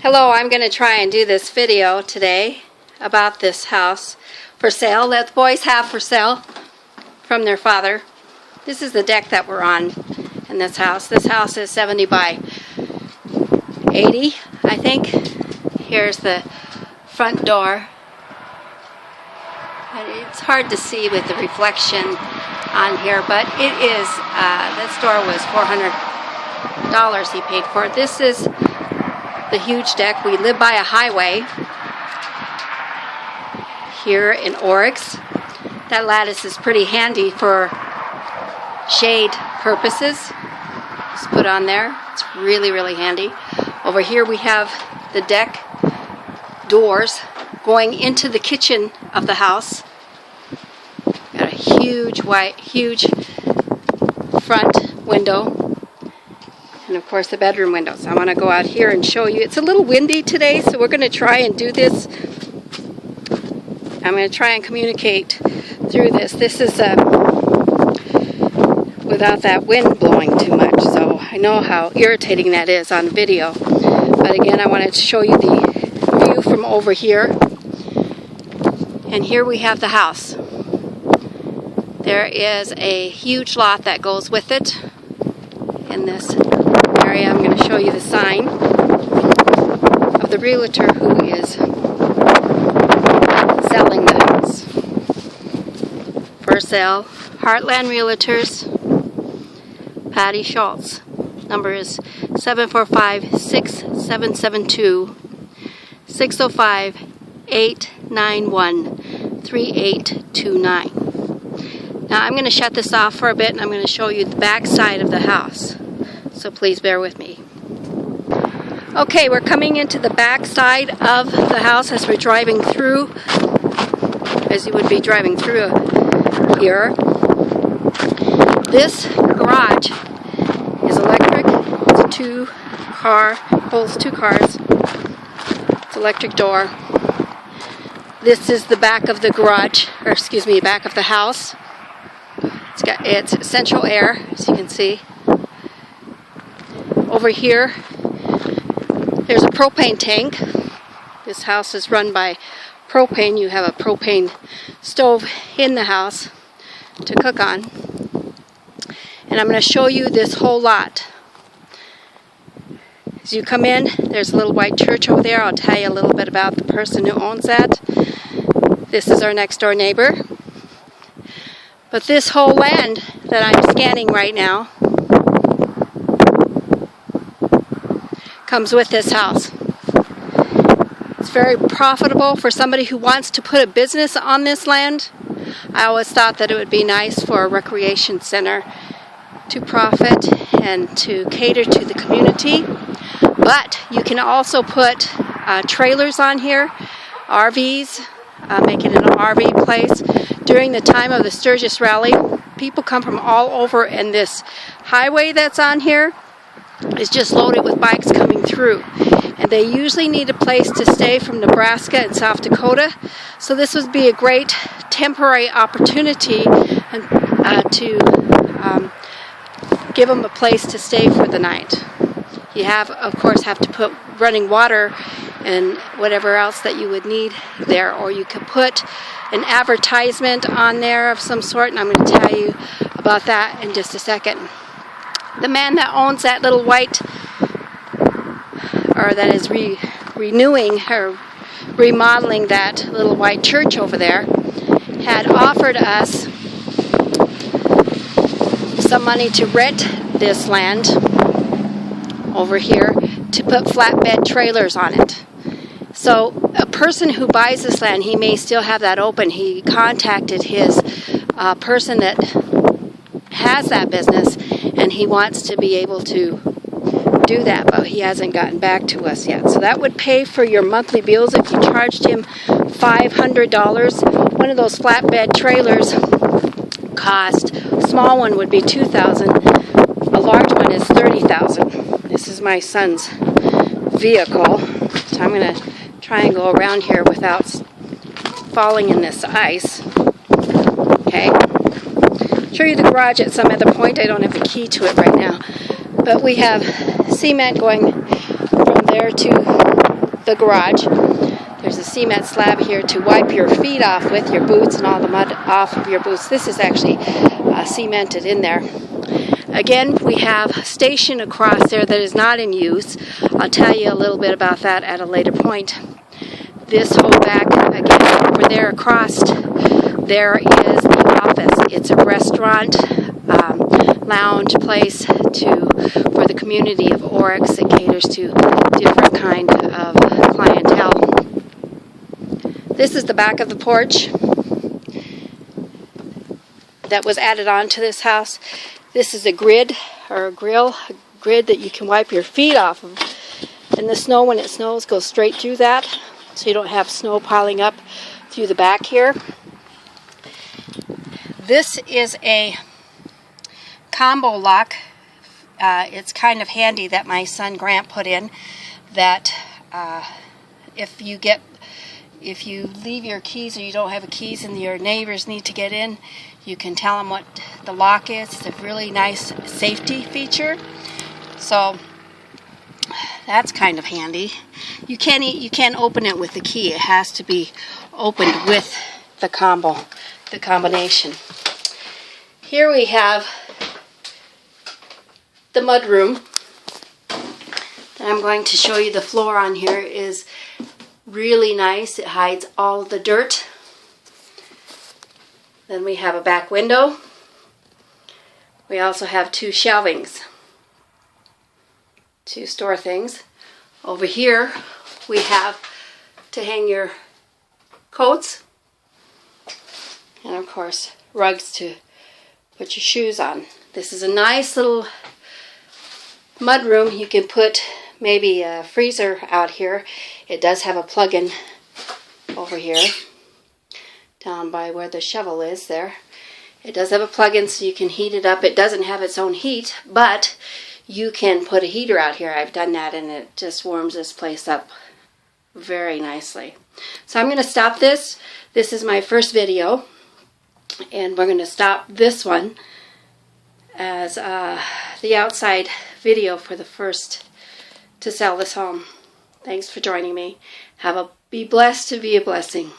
Hello, I'm going to try and do this video today about this house for sale that the boys have for sale from their father. This is the deck that we're on in this house. This house is 70 by 80, I think. Here's the front door. And it's hard to see with the reflection on here, but it is, this door was $400 he paid for it. This is the huge deck. We live by a highway here in Oryx. That lattice is pretty handy for shade purposes. Just put on there. It's really handy. Over here we have the deck doors going into the kitchen of the house. Got a huge front window. And of course the bedroom windows. I want to go out here and show you. It's a little windy today, so we're going to try and do this. I'm going to try and communicate through this. This is without that wind blowing too much, so I know how irritating that is on video. But again, I wanted to show you the view from over here. And here we have the house. There is a huge lot that goes with it in this area. I'm going to show you the sign of the realtor who is selling the house. For sale, Heartland Realtors, Patty Schultz. Number is 745-6772, 605-891-3829. Now I'm going to shut this off for a bit and I'm going to show you the back side of the house. So please bear with me. Okay, we're coming into the back side of the house as we're driving through, as you would be driving through here. This garage is electric. It's holds two cars. It's electric door. This is the back of the garage, or excuse me, back of the house. It's central air, as you can see. Over here, there's a propane tank. This house is run by propane. You have a propane stove in the house to cook on. And I'm going to show you this whole lot. As you come in, there's a little white church over there. I'll tell you a little bit about the person who owns that. This is our next door neighbor. But this whole land that I'm scanning right now comes with this house. It's very profitable for somebody who wants to put a business on this land. I always thought that it would be nice for a recreation center to profit and to cater to the community. But you can also put trailers on here, RVs, make it an RV place. During the time of the Sturgis Rally, people come from all over, and this highway that's on here is just loaded with bikes coming through. And they usually need a place to stay from Nebraska and South Dakota. So this would be a great temporary opportunity to give them a place to stay for the night. You of course, have to put running water and whatever else that you would need there, or you could put an advertisement on there of some sort, and I'm going to tell you about that in just a second. The man that owns that little white, or that is renewing or remodeling that little white church over there, had offered us some money to rent this land over here to put flatbed trailers on it. So a person who buys this land, he may still have that open. He contacted his person that has that business, and he wants to be able to do that, but he hasn't gotten back to us yet. So that would pay for your monthly bills if you charged him $500. One of those flatbed trailers cost, a small one would be $2,000. A large one is $30,000. This is my son's vehicle, so I'm going to try and go around here without falling in this ice. Okay. I'll show you the garage at some other point. I don't have the key to it right now. But we have cement going from there to the garage. There's a cement slab here to wipe your feet off with, your boots and all the mud off of your boots. This is actually cemented in there. Again, we have a station across there that is not in use. I'll tell you a little bit about that at a later point. This whole back, again, over there across, there is the office. It's a restaurant, lounge place for the community of Oryx. It caters to different kind of clientele. This is the back of the porch that was added on to this house. This is a grid or a grid that you can wipe your feet off of. And the snow, when it snows, goes straight through that, so you don't have snow piling up through the back here. This is a combo lock. It's kind of handy that my son Grant put in, that if you leave your keys or you don't have keys and your neighbors need to get in, you can tell them what the lock is. It's a really nice safety feature. So that's kind of handy. You can't open it with the key. It has to be opened with the combination. Here we have the mud room. And I'm going to show you the floor on here is really nice. It hides all the dirt. Then we have a back window. We also have 2 shelvings to store things. Over here we have to hang your coats, and of course rugs to put your shoes on. This is a nice little mud room. You can put maybe a freezer out here. It does have a plug-in over here, down by where the shovel is there. It does have a plug-in so you can heat it up. It doesn't have its own heat, but you can put a heater out here. I've done that, and it just warms this place up very nicely. So I'm going to stop this. This is my first video, and we're going to stop this one as the outside video for the first to sell this home. Thanks for joining me. Be blessed to be a blessing.